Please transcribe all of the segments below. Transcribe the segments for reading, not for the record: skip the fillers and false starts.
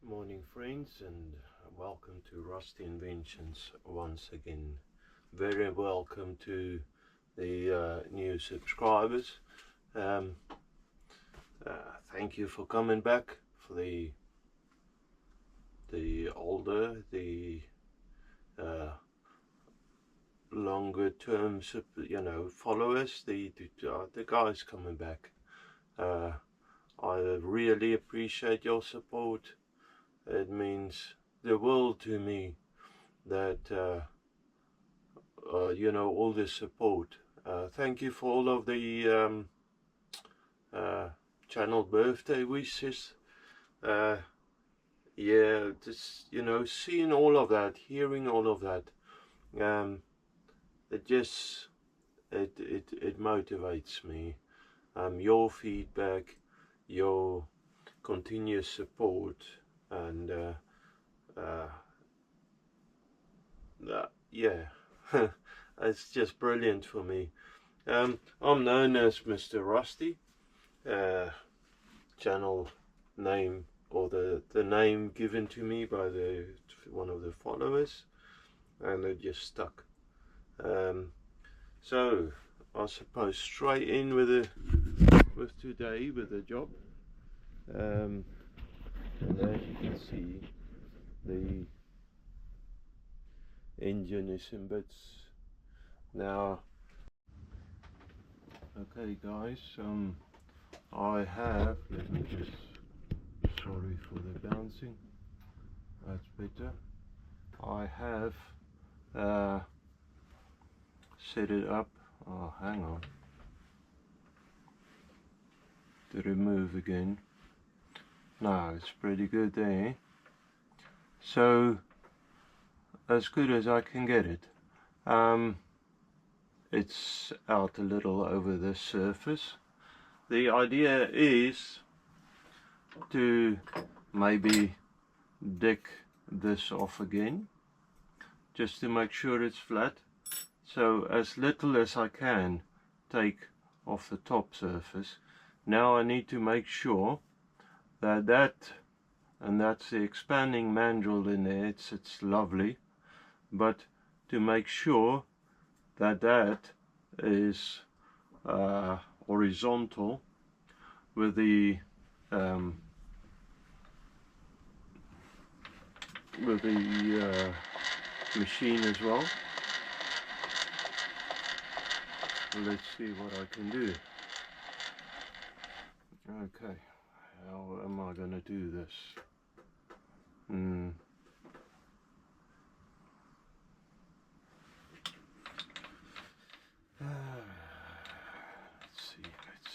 Morning friends, and welcome to Rusty Inventions once again. Very welcome to the new subscribers. um, Thank you for coming back, for the uh, longer term followers, the guys coming back. I really appreciate your support. It means the world to me that all the support. Thank you for all of the channel birthday wishes. Yeah, just seeing all of that, hearing all of that, it just it motivates me. Your feedback, your continuous support, and yeah, it's just brilliant for me. I'm known as Mr. Rusty, channel name, or the name given to me by one of the followers, and it just stuck. So I suppose straight in with today with the job. And as you can see, the engine is in bits now. Okay guys, I have, let me just, sorry for the bouncing, that's better. I have set it up, oh hang on, to remove again. No, it's pretty good there. So as good as I can get it. It's out a little over the surface. The idea is to maybe deck this off again, just to make sure it's flat. So as little as I can take off the top surface. Now I need to make sure that and that's the expanding mandrel in there, it's lovely, but to make sure that is horizontal with the machine as well. Let's see what I can do. Okay, how am I going to do this?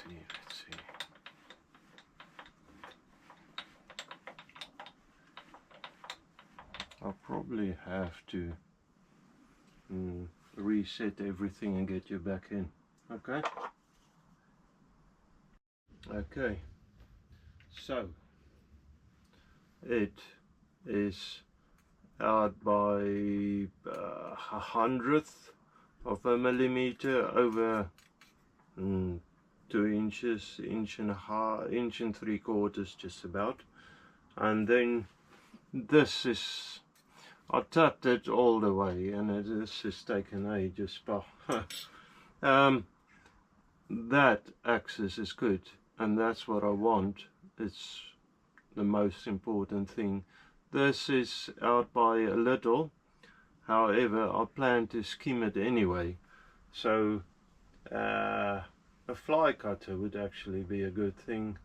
Let's see. I'll probably have to reset everything and get you back in. Okay, so it is out by 1/100 of a millimeter over 2 inches, inch and 3/4, just about. And then this is, I tapped it all the way, and this has taken ages, but that axis is good, and that's what I want. It's the most important thing. This is out by a little, however I plan to skim it anyway, so a fly cutter would actually be a good thing,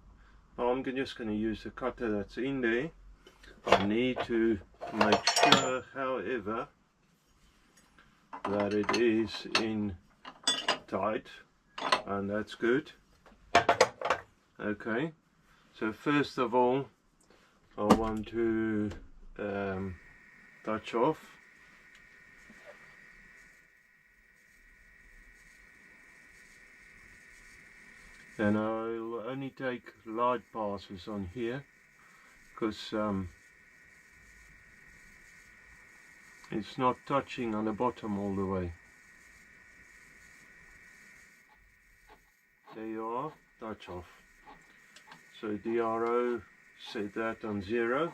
but I'm just going to use the cutter that's in there. I need to make sure, however, that it is in tight, and that's good. Okay, so first of all I want to touch off. And I'll only take light passes on here, because it's not touching on the bottom all the way. There you are, touch off. So DRO, set that on 0.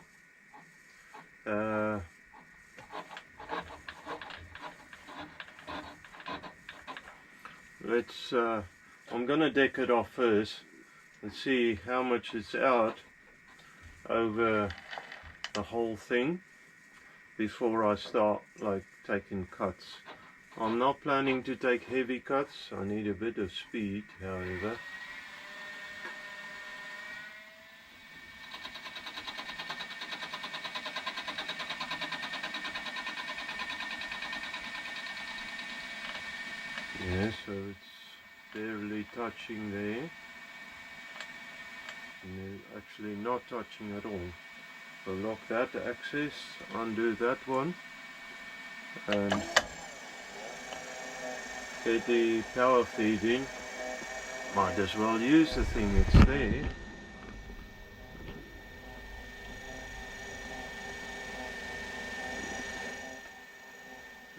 I'm gonna deck it off first and see how much it's out over the whole thing before I start like taking cuts. I'm not planning to take heavy cuts. I need a bit of speed, however. Yeah, so it's barely touching there. And actually not touching at all. So lock that axis, undo that one, and get the power feed in. Might as well use the thing, it's there.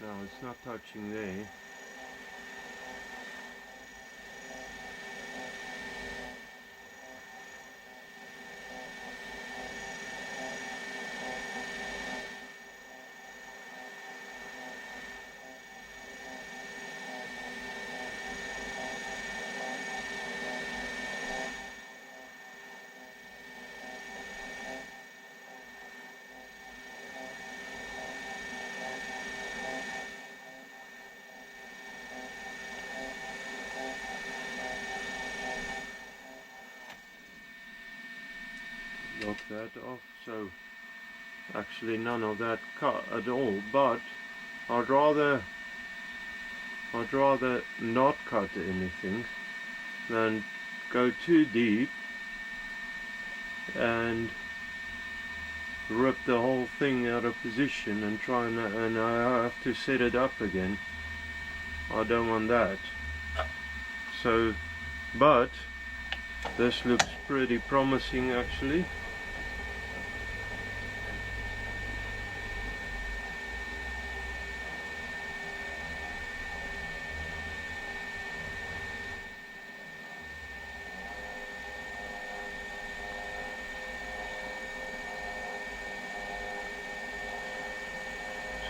No, it's not touching there. Lock that off. So actually none of that cut at all, but I'd rather not cut anything than go too deep and rip the whole thing out of position and try and I have to set it up again. I don't want that. So, but this looks pretty promising actually.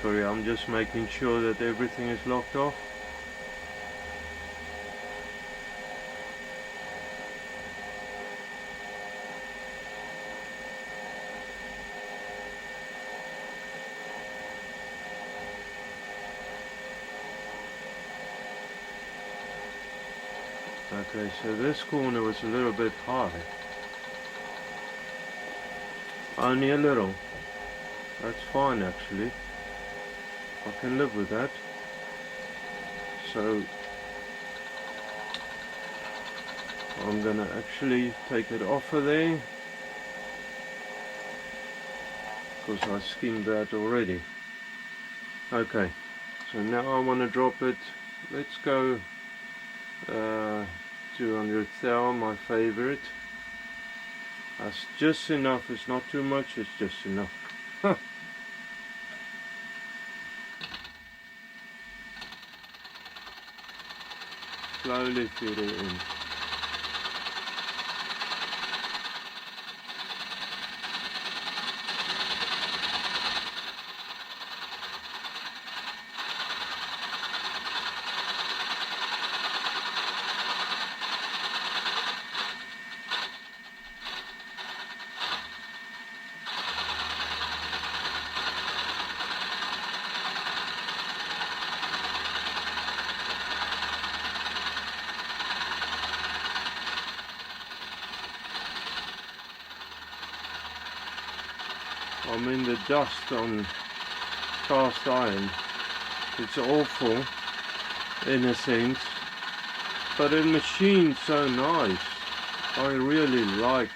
Sorry, I'm just making sure that everything is locked off. Okay, so this corner was a little bit high. Only a little. That's fine actually. I can live with that. So I'm gonna actually take it off of there because I skimmed that already. Okay, so now I want to drop it. Let's go 200 thou, my favorite. That's just enough. It's not too much, it's just enough. Huh. Slowly feed it in. I mean, the dust on cast iron, it's awful in a sense, but the machine's so nice. I really like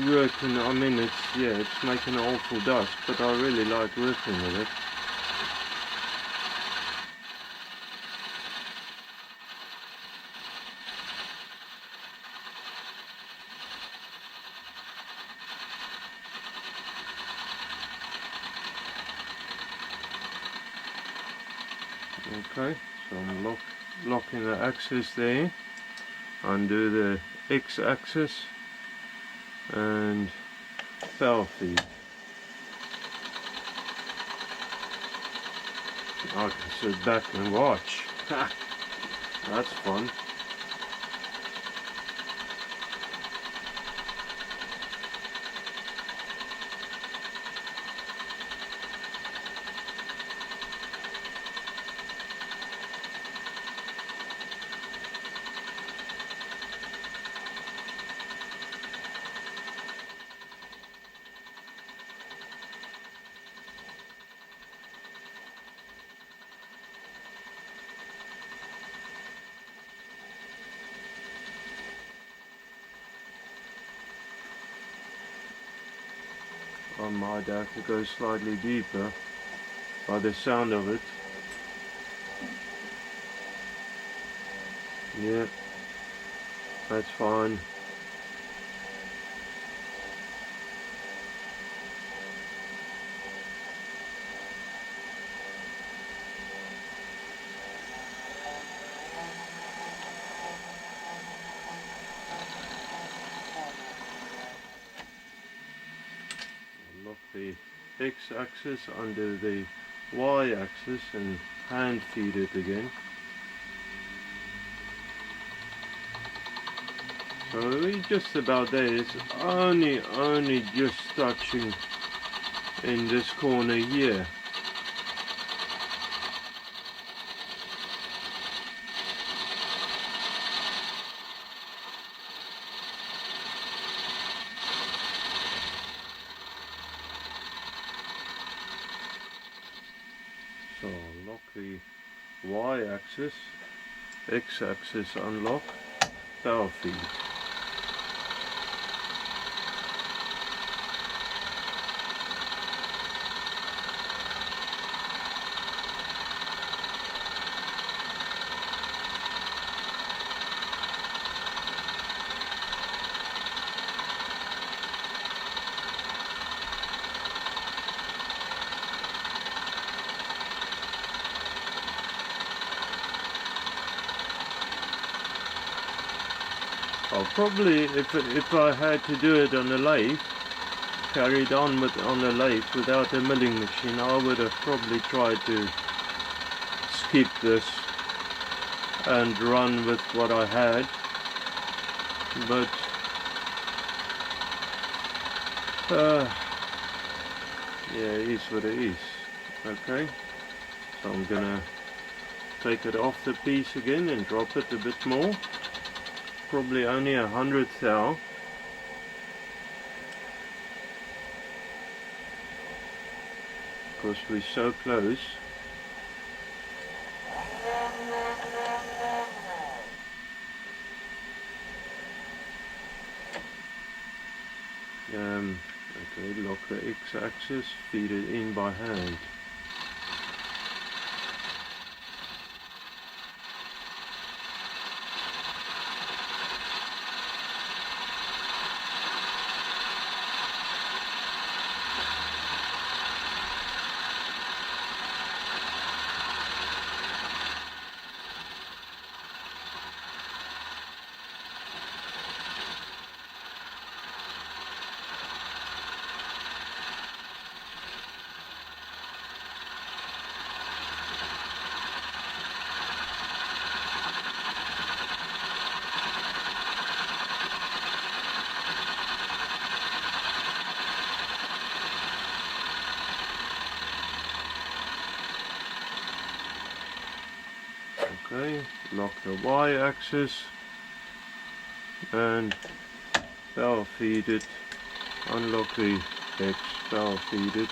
working. I mean, it's making awful dust, but I really like working with it. Okay, so I'm locking the axis there, undo the X axis and power feed. I can sit back and watch. That's fun. I might have to go slightly deeper by the sound of it. Yeah, that's fine. Lock the X-axis under the Y-axis and hand feed it again. So we're just about there. It's only just touching in this corner here. So lock the Y-axis, X-axis unlock, power feed. I'll probably, if I had to do it on a lathe, carried on on a lathe without a milling machine, I would have probably tried to skip this and run with what I had. But yeah, it is what it is. Okay, so I'm gonna take it off the piece again and drop it a bit more. Probably only 100 thou. Because we're so close. Okay, lock the X-axis, feed it in by hand. Okay, lock the Y-axis and power feed it, unlock the X, power feed it.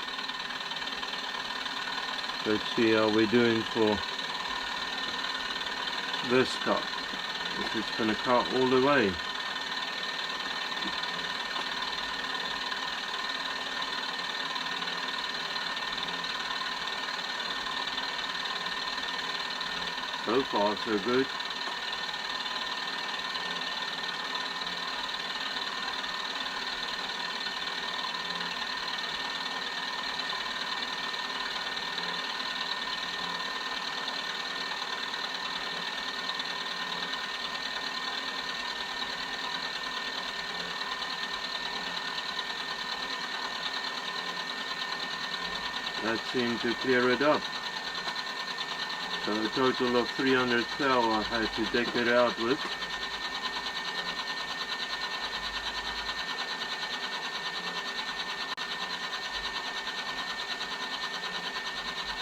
Let's see how we're doing for this cut, if it's going to cut all the way. So far so good. That seemed to clear it up. So a total of 300 cal I had to deck it out with.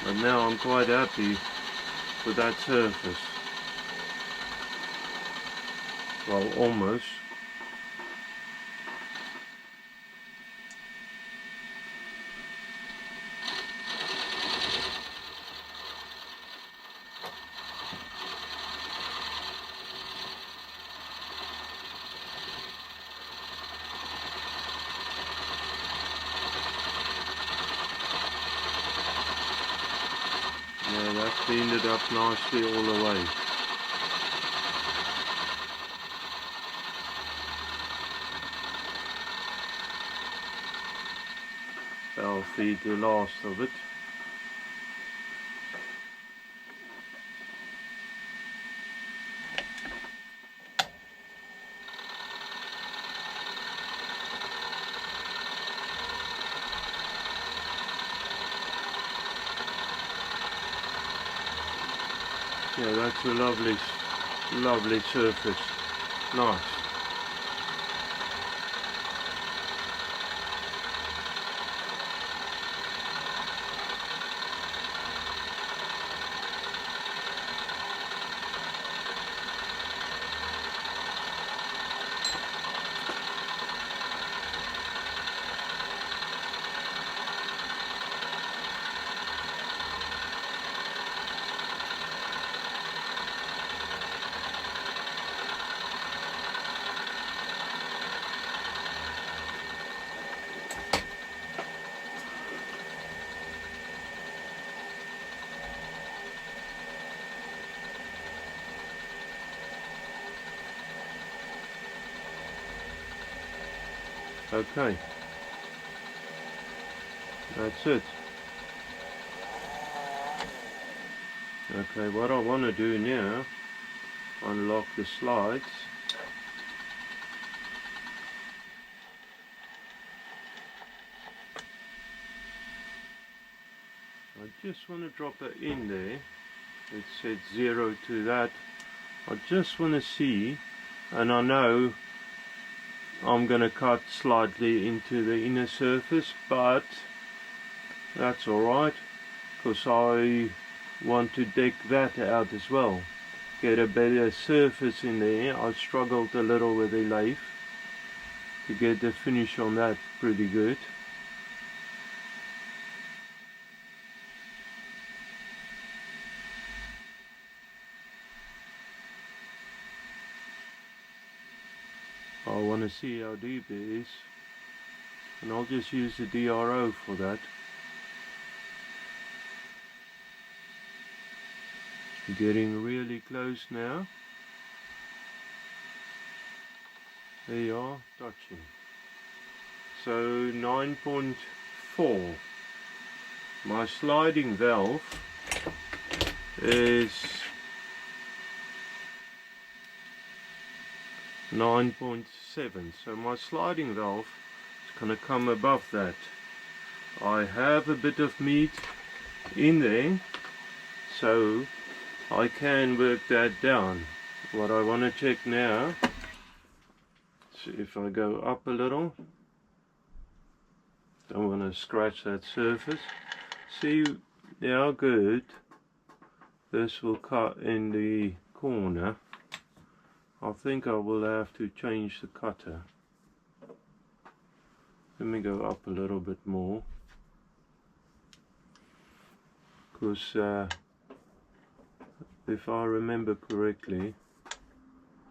But now I'm quite happy with that surface. Well, almost. Yeah, that cleaned it up nicely all the way. I'll feed the last of it. Yeah, that's a lovely surface. Nice. Okay, that's it. Okay, what I want to do now, unlock the slides. I just want to drop it in there. It said 0 to that. I just want to see, and I know I'm going to cut slightly into the inner surface, but that's alright, because I want to deck that out as well. Get a better surface in there. I struggled a little with the lathe to get the finish on that pretty good. I want to see how deep it is, and I'll just use the DRO for that. Getting really close now. There you are, touching. So 9.4. My sliding valve is 9.7. So my sliding valve is going to come above that. I have a bit of meat in there, so I can work that down. What I want to check now, so if I go up a little, don't want to scratch that surface. See how good this will cut in the corner. I think I will have to change the cutter. Let me go up a little bit more, because if I remember correctly,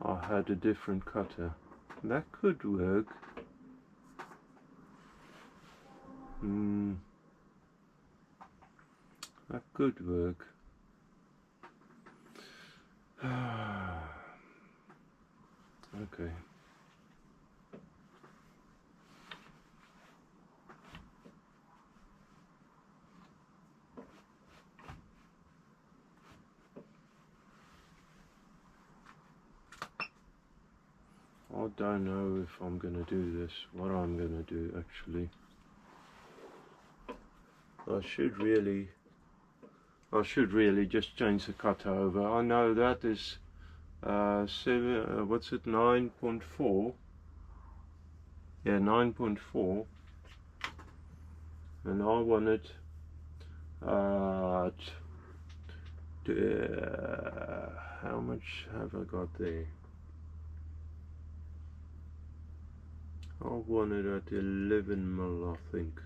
I had a different cutter. That could work. That could work. Okay. I don't know if I'm going to do this, what I'm going to do actually. I should really I should really just change the cutter over. I know that is what's it, 9.4. Yeah, 9.4, and I want it how much have I got there? I want it at 11 mil, I think.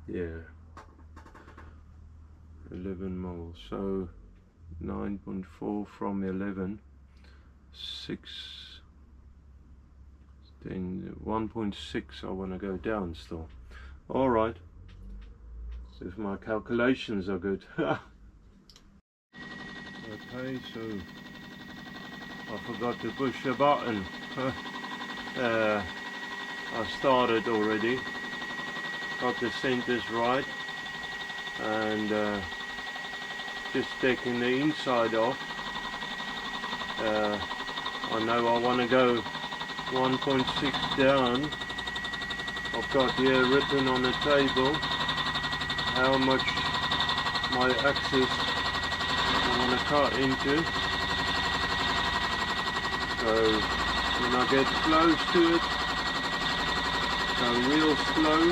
Yeah, 11 mil. So 9.4 from 11, 6, then 1.6. I want to go down still. All right, if my calculations are good. Okay, so I forgot to push a button. I started already, got the centers right, and just taking the inside off. I know I want to go 1.6 down. I've got here written on the table how much my axis I want to cut into. So when I get close to it, go real slow.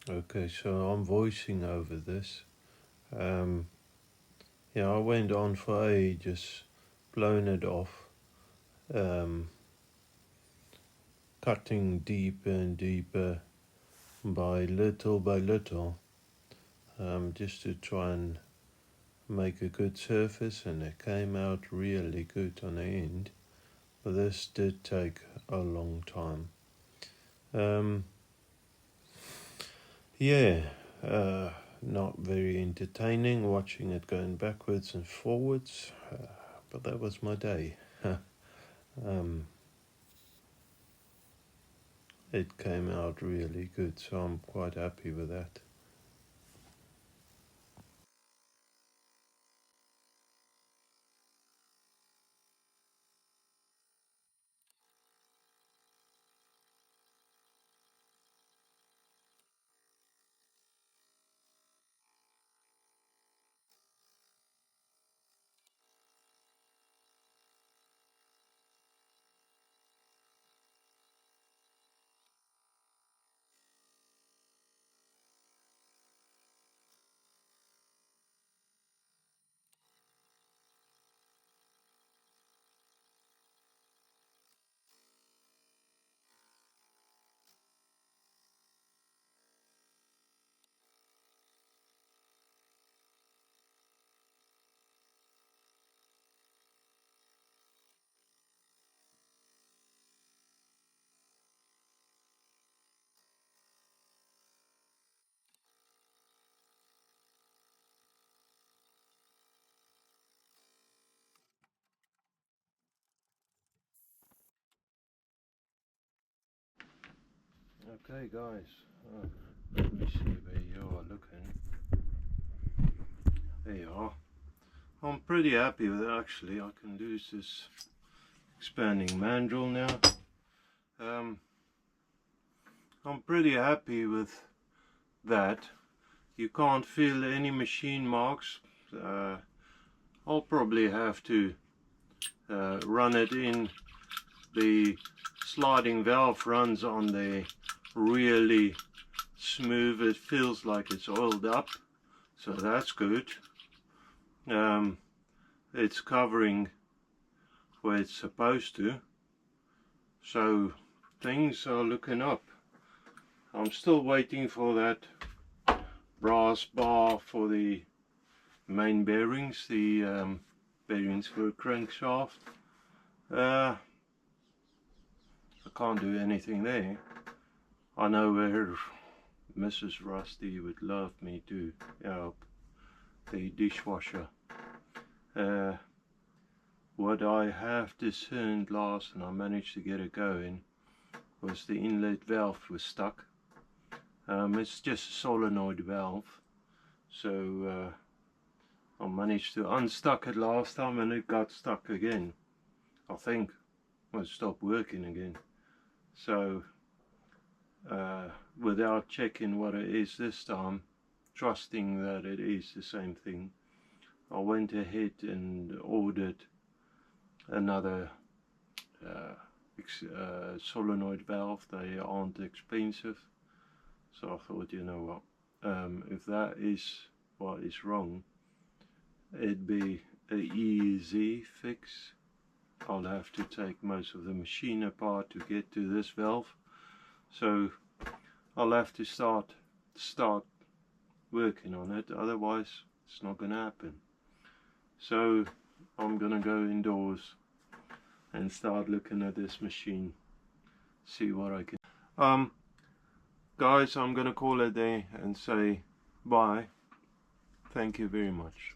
Okay, so I'm voicing over this. Yeah, I went on for ages, blown it off, um, cutting deeper and deeper by little, just to try and make a good surface, and it came out really good on the end. But this did take a long time. Yeah, not very entertaining watching it going backwards and forwards, but that was my day. It came out really good, so I'm quite happy with that. Okay guys, let me see where you are looking. There you are. I'm pretty happy with it actually. I can do this expanding mandrel now. I'm pretty happy with that. You can't feel any machine marks. I'll probably have to run it in. The sliding valve runs on there really smooth. It feels like it's oiled up, so that's good. It's covering where it's supposed to, so things are looking up. I'm still waiting for that brass bar for the main bearings, the bearings for crankshaft. I can't do anything there. I know where Mrs. Rusty would love me to help, the dishwasher. What I have discerned last, and I managed to get it going, was the inlet valve was stuck. It's just a solenoid valve, so I managed to unstuck it last time and it got stuck again. I think it stopped working again. So without checking what it is this time, trusting that it is the same thing, I went ahead and ordered another solenoid valve. They aren't expensive, so I thought, you know what, if that is what is wrong, it'd be an easy fix. I'll have to take most of the machine apart to get to this valve, so I'll have to start working on it, otherwise it's not gonna happen. So I'm gonna go indoors and start looking at this machine, see what I can. Guys, I'm gonna call it there and say bye. Thank you very much.